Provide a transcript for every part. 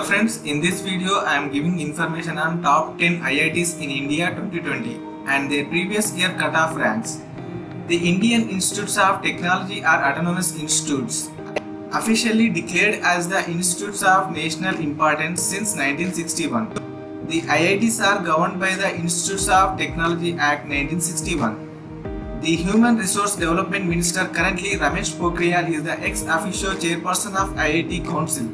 Friends, in this video I am giving information on top 10 IITs in India 2020 and their previous year cutoff ranks. The Indian Institutes of Technology are autonomous institutes, officially declared as the Institutes of National Importance since 1961. The IITs are governed by the Institutes of Technology Act 1961. The Human Resource Development Minister currently Ramesh Pokhriyal is the ex officio chairperson of IIT Council.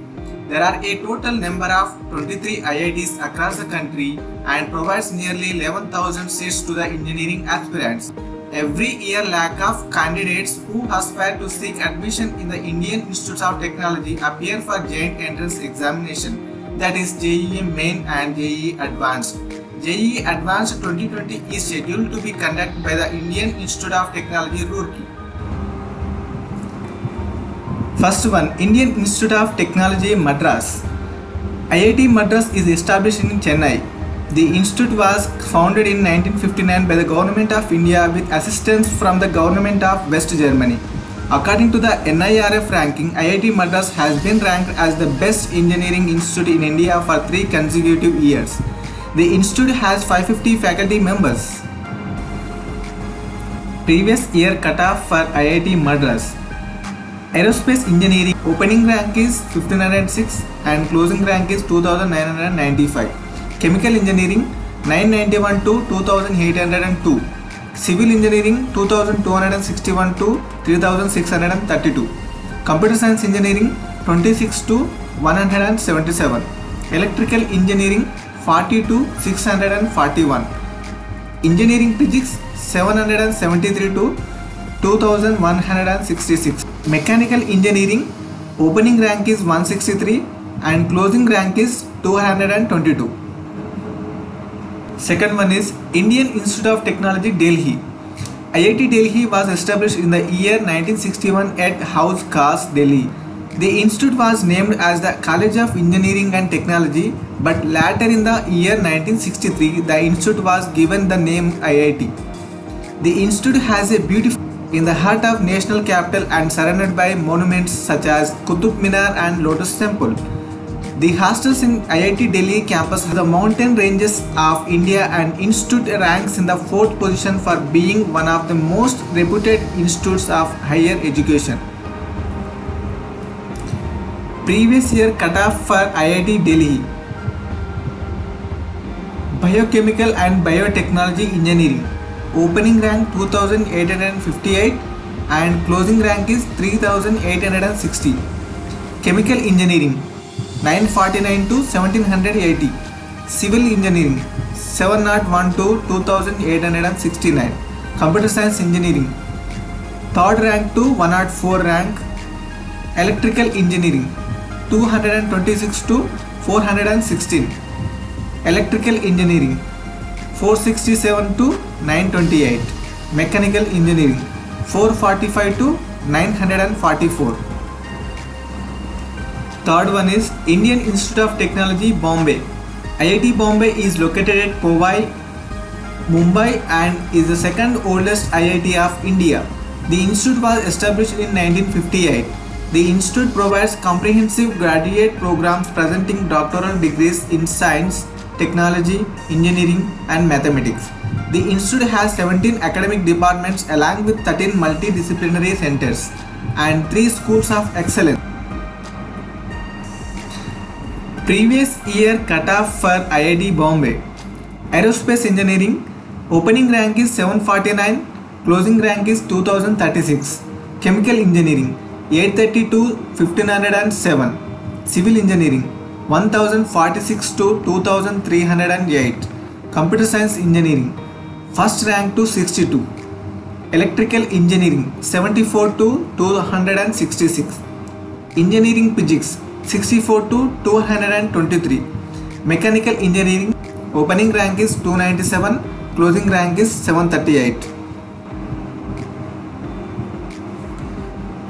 There are a total number of 23 IITs across the country and provides nearly 11,000 seats to the engineering aspirants. Every year, lack of candidates who aspire to seek admission in the Indian Institutes of Technology appear for joint entrance examination, that is JEE Main and JEE Advanced. JEE Advanced 2020 is scheduled to be conducted by the Indian Institute of Technology, Roorkee. First one, Indian Institute of Technology, Madras. IIT Madras is established in Chennai. The institute was founded in 1959 by the Government of India with assistance from the Government of West Germany. According to the NIRF ranking, IIT Madras has been ranked as the best engineering institute in India for 3 consecutive years. The institute has 550 faculty members. Previous year cutoff for IIT Madras. Aerospace Engineering opening rank is 1506 and closing rank is 2995. Chemical Engineering 991 to 2802. Civil Engineering 2261 to 3632. Computer Science Engineering 26 to 177. Electrical Engineering 40 to 641. Engineering Physics 773 to 2166. Mechanical Engineering opening rank is 163 and closing rank is 222. Second one is Indian Institute of Technology, Delhi. IIT Delhi was established in the year 1961 at House Khas, Delhi. The institute was named as the College of Engineering and Technology, but later in the year 1963 the institute was given the name IIT. The institute has a beautiful in the heart of national capital and surrounded by monuments such as Qutub Minar and Lotus Temple. The hostels in IIT Delhi campus have the mountain ranges of India and institute ranks in the 4th position for being one of the most reputed institutes of higher education. Previous year cutoff for IIT Delhi. Biochemical and Biotechnology Engineering. Opening rank 2858 and closing rank is 3860. Chemical Engineering 949 to 1780. Civil Engineering 701 to 2869. Computer Science Engineering 3rd rank to 104 rank. Electrical Engineering 226 to 416. Electrical Engineering 467 to 928. Mechanical Engineering 445 to 944. Third one is Indian Institute of Technology, Bombay. IIT Bombay is located at Powai, Mumbai and is the second oldest IIT of India. The institute was established in 1958. The institute provides comprehensive graduate programs presenting doctoral degrees in science, technology, engineering and mathematics. The institute has 17 academic departments along with 13 multidisciplinary centers and 3 schools of excellence. Previous year cutoff for IIT Bombay. Aerospace Engineering opening rank is 749, closing rank is 2036. Chemical Engineering 832 1507. Civil Engineering 1046 to 2308. Computer Science Engineering 1st rank to 62. Electrical Engineering 74 to 266. Engineering Physics 64 to 223. Mechanical Engineering opening rank is 297, closing rank is 738.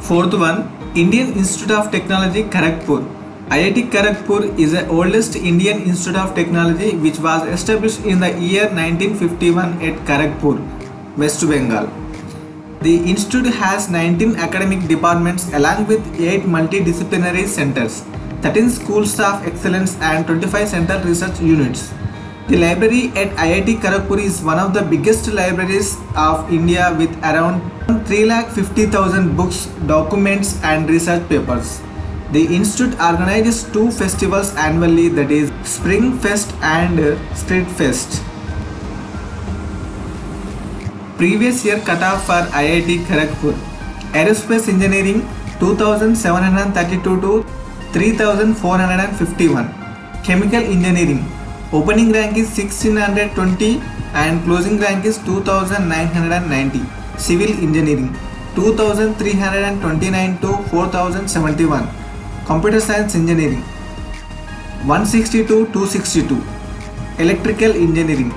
Fourth one, Indian Institute of Technology, Kharagpur. IIT Kharagpur is the oldest Indian Institute of Technology which was established in the year 1951 at Kharagpur, West Bengal. The institute has 19 academic departments along with 8 multidisciplinary centers. 13 schools of excellence and 25 central research units. The library at IIT Kharagpur is one of the biggest libraries of India with around 350,000 books, documents and research papers. The institute organizes two festivals annually, that is Spring Fest and Street Fest. Previous year cutoff for IIT Kharagpur: Aerospace Engineering 2732 to 3451. Chemical Engineering opening rank is 1620 and closing rank is 2990. Civil Engineering 2329 to 4071. Computer Science Engineering 160 to 262. Electrical Engineering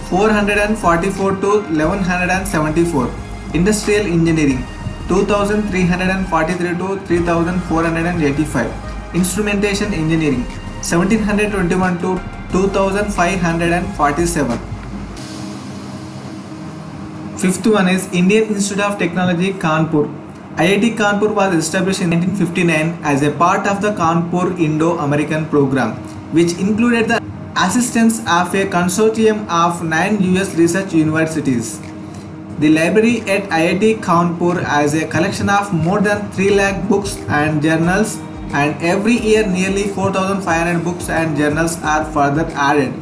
444 to 1174. Industrial Engineering 2343 to 3485. Instrumentation Engineering 1721 to 2547. Fifth one is Indian Institute of Technology, Kanpur. IIT Kanpur was established in 1959 as a part of the Kanpur Indo-American program, which included the assistance of a consortium of 9 US research universities. The library at IIT Kanpur has a collection of more than 3 lakh books and journals, and every year nearly 4,500 books and journals are further added.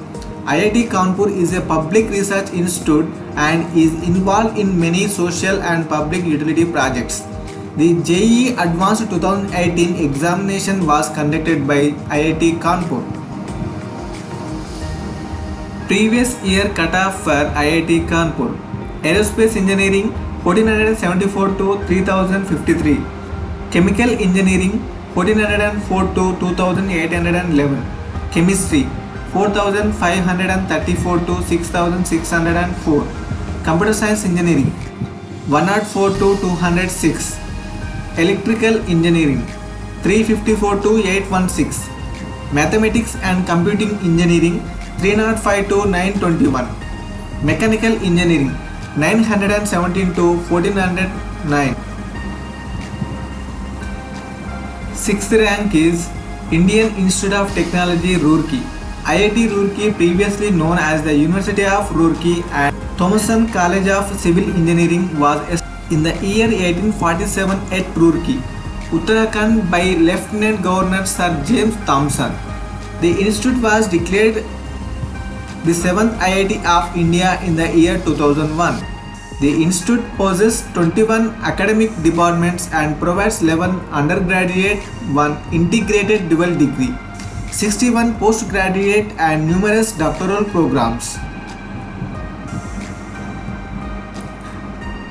IIT Kanpur is a public research institute and is involved in many social and public utility projects. The JEE Advanced 2018 examination was conducted by IIT Kanpur. Previous year cutoff for IIT Kanpur: Aerospace Engineering 1474 to 3053. Chemical Engineering 1404 to 2811. Chemistry 4534 to 6604. Computer Science Engineering 104 to 206. Electrical Engineering 354 to 816. Mathematics and Computing Engineering 305 to 921. Mechanical Engineering 917 to 1409. Sixth rank is Indian Institute of Technology, Roorkee. IIT Roorkee, previously known as the University of Roorkee and Thomason College of Civil Engineering, was established in the year 1847 at Roorkee, Uttarakhand by Lieutenant Governor Sir James Thompson. The institute was declared the 7th IIT of India in the year 2001. The institute possesses 21 academic departments and provides 11 undergraduate, 1 integrated dual degree, 61 postgraduate and numerous doctoral programs.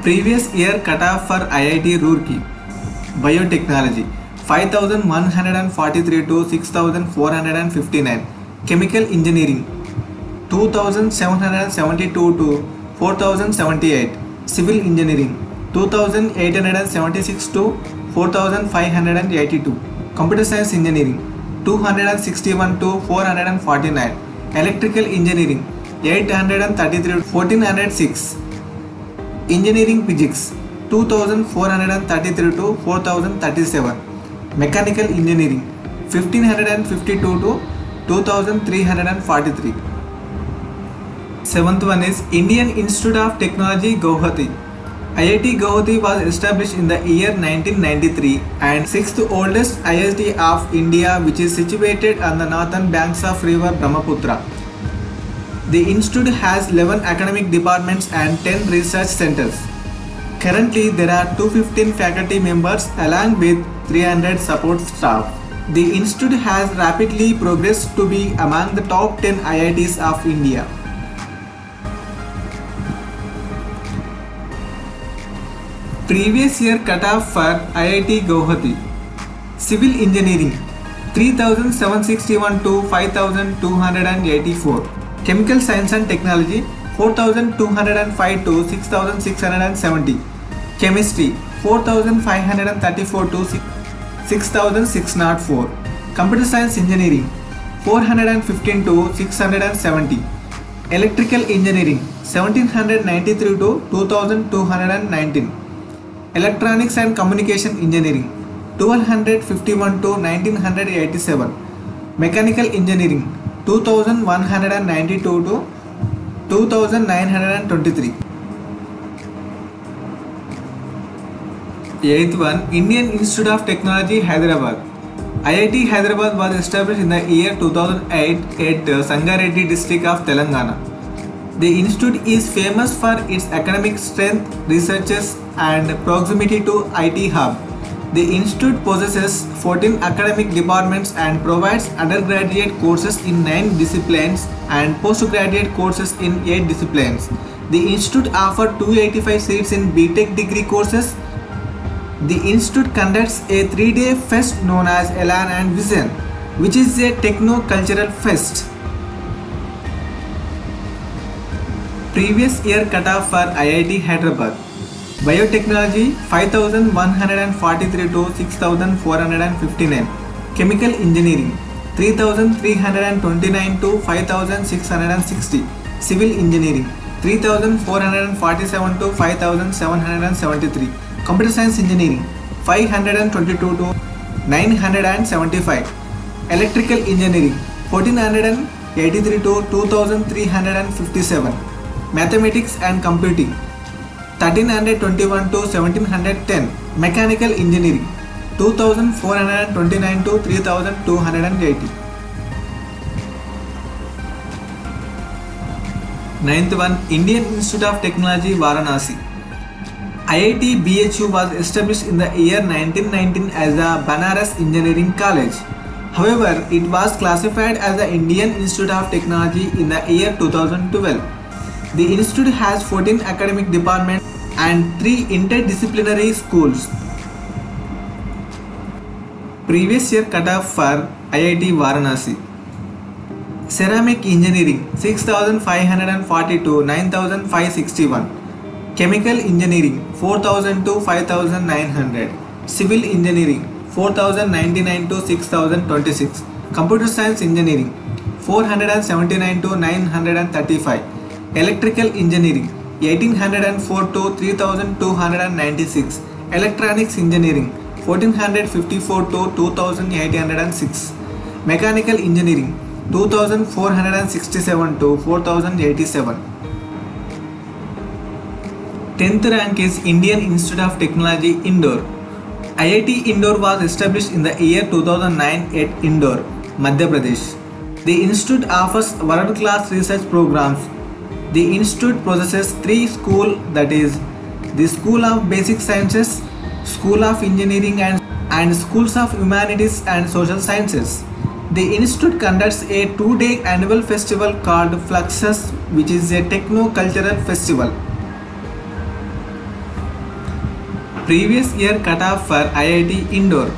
Previous year cutoff for IIT Roorkee: Biotechnology 5143 to 6459. Chemical Engineering 2772 to 4078. Civil Engineering 2876 to 4582. Computer Science Engineering 261 to 449. Electrical Engineering 833 to 1406. Engineering Physics 2433 to 4037. Mechanical Engineering 1552 to 2343. Seventh one is Indian Institute of Technology, Guwahati. IIT Guwahati was established in the year 1993 and 6th oldest ISD of India, which is situated on the northern banks of river Brahmaputra. The institute has 11 academic departments and 10 research centers. Currently, there are 215 faculty members along with 300 support staff. The institute has rapidly progressed to be among the top 10 IITs of India. Previous year cutoff for IIT Guwahati: Civil Engineering 3761 to 5284. Chemical Science and Technology 4205 to 6670. Chemistry 4534 to 6604. Computer Science Engineering 415 to 670. Electrical Engineering 1793 to 2219. Electronics and Communication Engineering 1251 to 1987. Mechanical Engineering 2192 to 2923. Eighth one, Indian Institute of Technology, Hyderabad. IIT Hyderabad was established in the year 2008 at Sangareddy district of Telangana. The institute is famous for its academic strength, researches and proximity to IT hub. The institute possesses 14 academic departments and provides undergraduate courses in 9 disciplines and postgraduate courses in 8 disciplines. The institute offers 285 seats in BTech degree courses. The institute conducts a 3-day fest known as Elan and Vision, which is a techno-cultural fest. Previous year cutoff for IIT Hyderabad. Biotechnology 5143 to 6459. Chemical Engineering 3329 to 5660. Civil Engineering 3447 to 5773. Computer Science Engineering 522 to 975. Electrical Engineering 1483 to 2357. Mathematics and Computing 1321 to 1710. Mechanical Engineering 2429 to 3280. Ninth one, Indian Institute of Technology, Varanasi. IIT BHU was established in the year 1919 as the Banaras Engineering College. However, it was classified as the Indian Institute of Technology in the year 2012. The institute has 14 academic departments and 3 interdisciplinary schools. Previous year cutoff for IIT Varanasi. Ceramic Engineering 6540 to 9561. Chemical Engineering 4000 to 5900. Civil Engineering 4099 to 6026. Computer Science Engineering 479 to 935. Electrical Engineering 1804 to 3296. Electronics Engineering 1454 to 2806. Mechanical Engineering 2467 to 4087. 10th rank is Indian Institute of Technology, Indore. IIT Indore was established in the year 2009 at Indore, Madhya Pradesh. The institute offers world-class research programs. The institute possesses 3 schools, that is, the School of Basic Sciences, School of Engineering and Schools of Humanities and Social Sciences. The institute conducts a 2-day annual festival called Fluxus, which is a techno-cultural festival. Previous year cutoff for IIT Indore.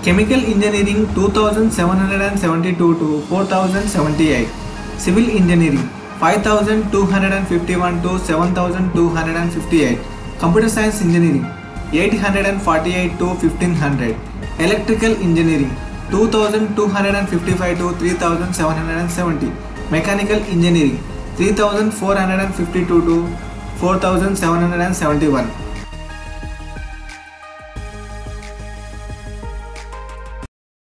Chemical Engineering 2772 to 4078. Civil Engineering 5251 to 7258. Computer Science Engineering 848 to 1500. Electrical Engineering 2255 to 3770. Mechanical Engineering 3452 to 4771.